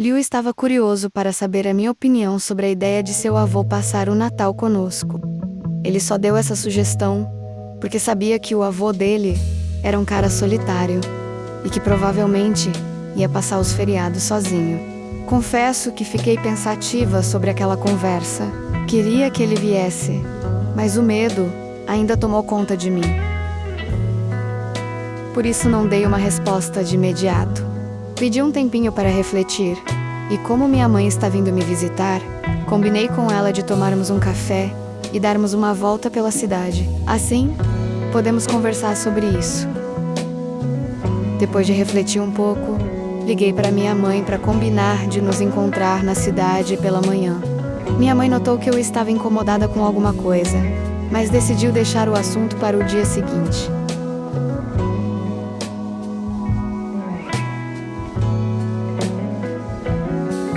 Liu estava curioso para saber a minha opinião sobre a ideia de seu avô passar o Natal conosco. Ele só deu essa sugestão porque sabia que o avô dele era um cara solitário e que provavelmente ia passar os feriados sozinho. Confesso que fiquei pensativa sobre aquela conversa. Queria que ele viesse, mas o medo ainda tomou conta de mim. Por isso não dei uma resposta de imediato. Pedi um tempinho para refletir, e como minha mãe está vindo me visitar, combinei com ela de tomarmos um café e darmos uma volta pela cidade. Assim, podemos conversar sobre isso. Depois de refletir um pouco, liguei para minha mãe para combinar de nos encontrar na cidade pela manhã. Minha mãe notou que eu estava incomodada com alguma coisa, mas decidiu deixar o assunto para o dia seguinte.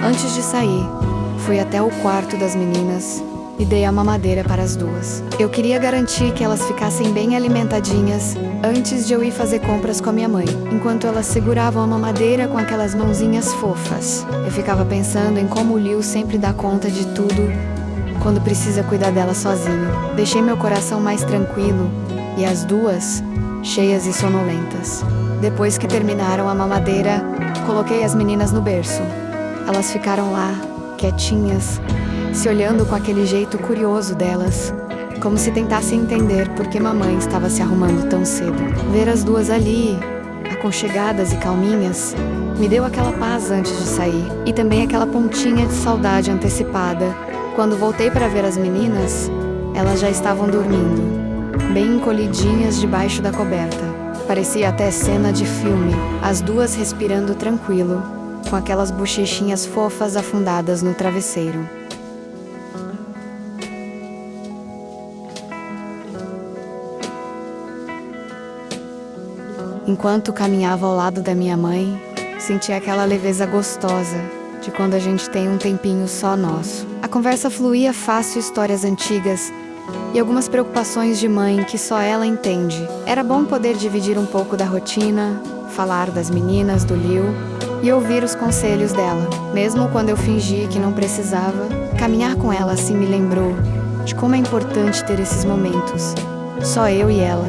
Antes de sair, fui até o quarto das meninas e dei a mamadeira para as duas. Eu queria garantir que elas ficassem bem alimentadinhas antes de eu ir fazer compras com a minha mãe, enquanto elas seguravam a mamadeira com aquelas mãozinhas fofas. Eu ficava pensando em como o Liu sempre dá conta de tudo quando precisa cuidar dela sozinho. Deixei meu coração mais tranquilo e as duas cheias e sonolentas. Depois que terminaram a mamadeira, coloquei as meninas no berço. Elas ficaram lá, quietinhas, se olhando com aquele jeito curioso delas, como se tentassem entender por que mamãe estava se arrumando tão cedo. Ver as duas ali, aconchegadas e calminhas, me deu aquela paz antes de sair, e também aquela pontinha de saudade antecipada. Quando voltei para ver as meninas, elas já estavam dormindo, bem encolhidinhas debaixo da coberta. Parecia até cena de filme, as duas respirando tranquilo, com aquelas bochechinhas fofas afundadas no travesseiro. Enquanto caminhava ao lado da minha mãe, senti aquela leveza gostosa de quando a gente tem um tempinho só nosso. A conversa fluía fácil, histórias antigas e algumas preocupações de mãe que só ela entende. Era bom poder dividir um pouco da rotina, falar das meninas, do Liu e ouvir os conselhos dela. Mesmo quando eu fingi que não precisava, caminhar com ela assim me lembrou de como é importante ter esses momentos. Só eu e ela,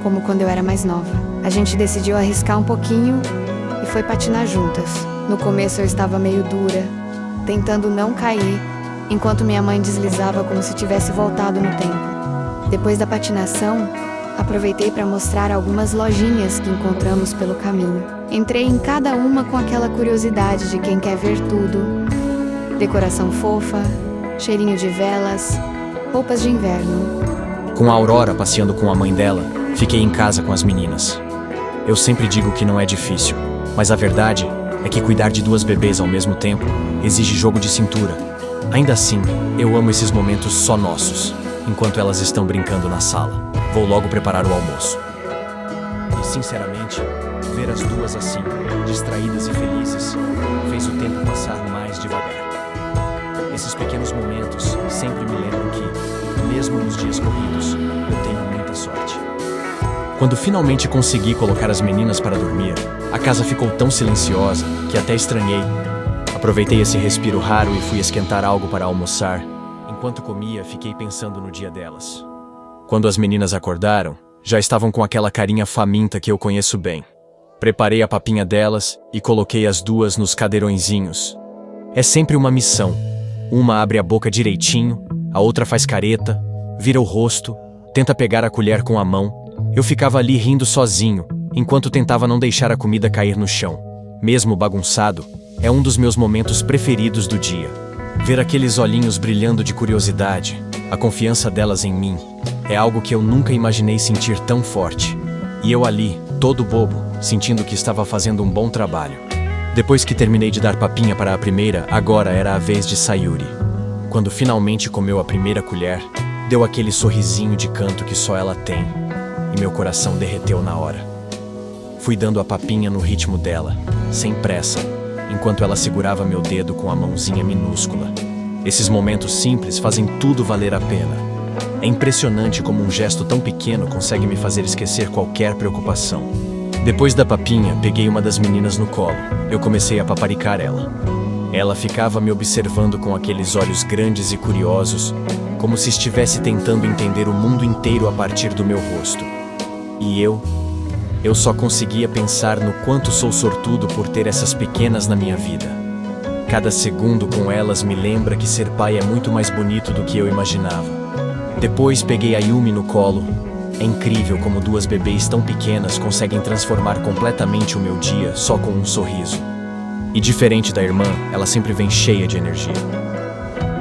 como quando eu era mais nova. A gente decidiu arriscar um pouquinho e foi patinar juntas. No começo eu estava meio dura, tentando não cair, enquanto minha mãe deslizava como se tivesse voltado no tempo. Depois da patinação, aproveitei para mostrar algumas lojinhas que encontramos pelo caminho. Entrei em cada uma com aquela curiosidade de quem quer ver tudo. Decoração fofa, cheirinho de velas, roupas de inverno. Com a Aurora passeando com a mãe dela, fiquei em casa com as meninas. Eu sempre digo que não é difícil, mas a verdade é que cuidar de duas bebês ao mesmo tempo exige jogo de cintura. Ainda assim, eu amo esses momentos só nossos, enquanto elas estão brincando na sala. Vou logo preparar o almoço. E sinceramente, ver as duas assim, distraídas e felizes, fez o tempo passar mais devagar. Esses pequenos momentos sempre me lembram que, mesmo nos dias corridos, eu tenho muita sorte. Quando finalmente consegui colocar as meninas para dormir, a casa ficou tão silenciosa que até estranhei. Aproveitei esse respiro raro e fui esquentar algo para almoçar. Enquanto comia, fiquei pensando no dia delas. Quando as meninas acordaram, já estavam com aquela carinha faminta que eu conheço bem. Preparei a papinha delas e coloquei as duas nos cadeirõezinhos. É sempre uma missão. Uma abre a boca direitinho, a outra faz careta, vira o rosto, tenta pegar a colher com a mão. Eu ficava ali rindo sozinho, enquanto tentava não deixar a comida cair no chão. Mesmo bagunçado, é um dos meus momentos preferidos do dia. Ver aqueles olhinhos brilhando de curiosidade, a confiança delas em mim, é algo que eu nunca imaginei sentir tão forte. E eu ali, todo bobo, sentindo que estava fazendo um bom trabalho. Depois que terminei de dar papinha para a primeira, agora era a vez de Sayuri. Quando finalmente comeu a primeira colher, deu aquele sorrisinho de canto que só ela tem, e meu coração derreteu na hora. Fui dando a papinha no ritmo dela, sem pressa, enquanto ela segurava meu dedo com a mãozinha minúscula. Esses momentos simples fazem tudo valer a pena. É impressionante como um gesto tão pequeno consegue me fazer esquecer qualquer preocupação. Depois da papinha, peguei uma das meninas no colo. Eu comecei a paparicar ela. Ela ficava me observando com aqueles olhos grandes e curiosos, como se estivesse tentando entender o mundo inteiro a partir do meu rosto. E eu só conseguia pensar no quanto sou sortudo por ter essas pequenas na minha vida. Cada segundo com elas me lembra que ser pai é muito mais bonito do que eu imaginava. Depois peguei a Yumi no colo. É incrível como duas bebês tão pequenas conseguem transformar completamente o meu dia só com um sorriso. E diferente da irmã, ela sempre vem cheia de energia.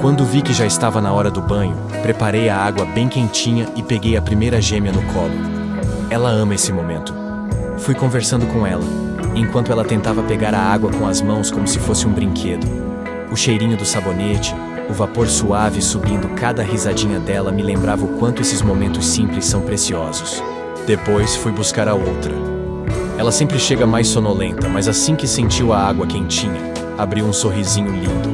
Quando vi que já estava na hora do banho, preparei a água bem quentinha e peguei a primeira gêmea no colo. Ela ama esse momento. Fui conversando com ela, enquanto ela tentava pegar a água com as mãos como se fosse um brinquedo. O cheirinho do sabonete, o vapor suave subindo cada risadinha dela me lembrava o quanto esses momentos simples são preciosos. Depois fui buscar a outra. Ela sempre chega mais sonolenta, mas assim que sentiu a água quentinha, abriu um sorrisinho lindo.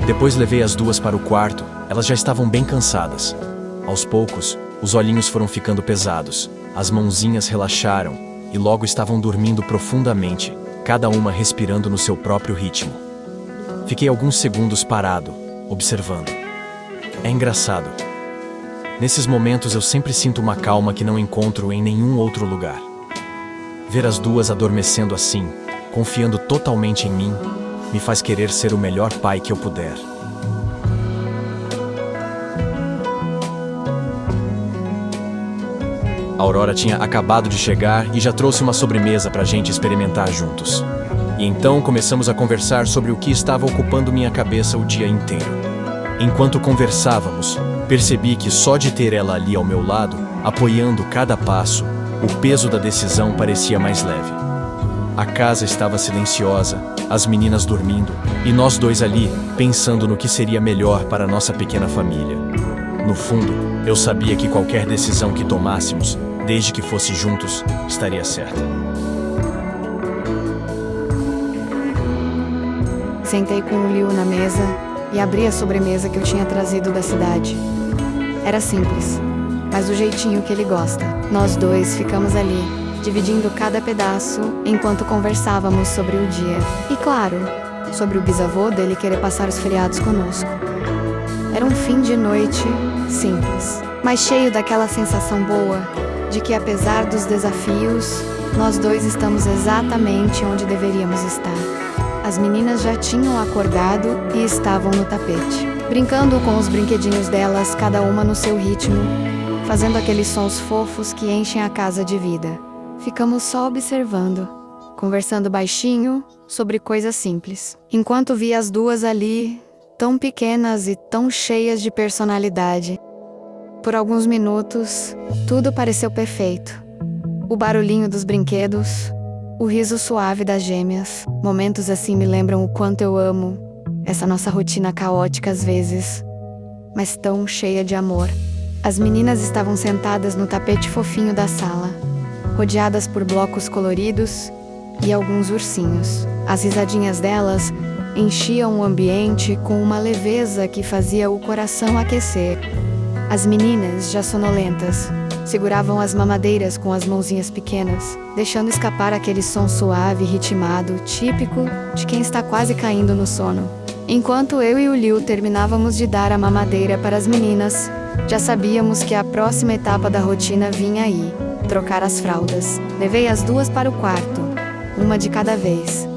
Depois levei as duas para o quarto, elas já estavam bem cansadas. Aos poucos, os olhinhos foram ficando pesados, as mãozinhas relaxaram e logo estavam dormindo profundamente, cada uma respirando no seu próprio ritmo. Fiquei alguns segundos parado, observando. É engraçado. Nesses momentos eu sempre sinto uma calma que não encontro em nenhum outro lugar. Ver as duas adormecendo assim, confiando totalmente em mim, me faz querer ser o melhor pai que eu puder. A Aurora tinha acabado de chegar e já trouxe uma sobremesa pra gente experimentar juntos. E então começamos a conversar sobre o que estava ocupando minha cabeça o dia inteiro. Enquanto conversávamos, percebi que só de ter ela ali ao meu lado, apoiando cada passo, o peso da decisão parecia mais leve. A casa estava silenciosa, as meninas dormindo, e nós dois ali, pensando no que seria melhor para nossa pequena família. No fundo, eu sabia que qualquer decisão que tomássemos, desde que fosse juntos, estaria certa. Sentei com o Liu na mesa e abri a sobremesa que eu tinha trazido da cidade. Era simples, mas do jeitinho que ele gosta. Nós dois ficamos ali, dividindo cada pedaço enquanto conversávamos sobre o dia. E claro, sobre o bisavô dele querer passar os feriados conosco. Era um fim de noite simples, mas cheio daquela sensação boa de que apesar dos desafios, nós dois estamos exatamente onde deveríamos estar. As meninas já tinham acordado e estavam no tapete, brincando com os brinquedinhos delas, cada uma no seu ritmo, fazendo aqueles sons fofos que enchem a casa de vida. Ficamos só observando, conversando baixinho sobre coisas simples, enquanto via as duas ali, tão pequenas e tão cheias de personalidade. Por alguns minutos, tudo pareceu perfeito. O barulhinho dos brinquedos, o riso suave das gêmeas. Momentos assim me lembram o quanto eu amo essa nossa rotina caótica às vezes, mas tão cheia de amor. As meninas estavam sentadas no tapete fofinho da sala, rodeadas por blocos coloridos e alguns ursinhos. As risadinhas delas enchiam o ambiente com uma leveza que fazia o coração aquecer. As meninas, já sonolentas, seguravam as mamadeiras com as mãozinhas pequenas, deixando escapar aquele som suave e ritmado, típico de quem está quase caindo no sono. Enquanto eu e o Liu terminávamos de dar a mamadeira para as meninas, já sabíamos que a próxima etapa da rotina vinha aí, trocar as fraldas. Levei as duas para o quarto, uma de cada vez,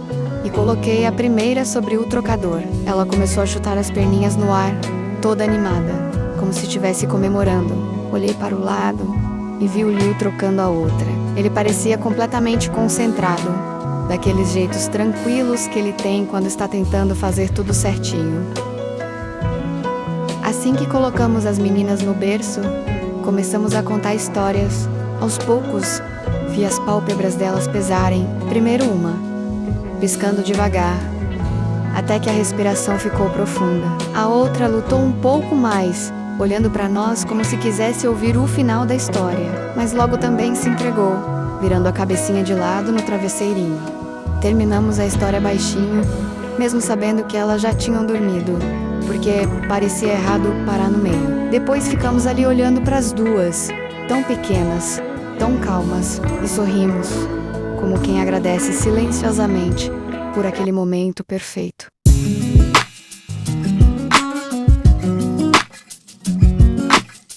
e coloquei a primeira sobre o trocador. Ela começou a chutar as perninhas no ar, toda animada, como se estivesse comemorando. Olhei para o lado e vi o Liu trocando a outra. Ele parecia completamente concentrado, daqueles jeitos tranquilos que ele tem quando está tentando fazer tudo certinho. Assim que colocamos as meninas no berço, começamos a contar histórias. Aos poucos, vi as pálpebras delas pesarem, primeiro uma, piscando devagar, até que a respiração ficou profunda. A outra lutou um pouco mais, olhando para nós como se quisesse ouvir o final da história, mas logo também se entregou, virando a cabecinha de lado no travesseirinho. Terminamos a história baixinho, mesmo sabendo que elas já tinham dormido, porque parecia errado parar no meio. Depois ficamos ali olhando para as duas, tão pequenas, tão calmas, e sorrimos, como quem agradece silenciosamente por aquele momento perfeito.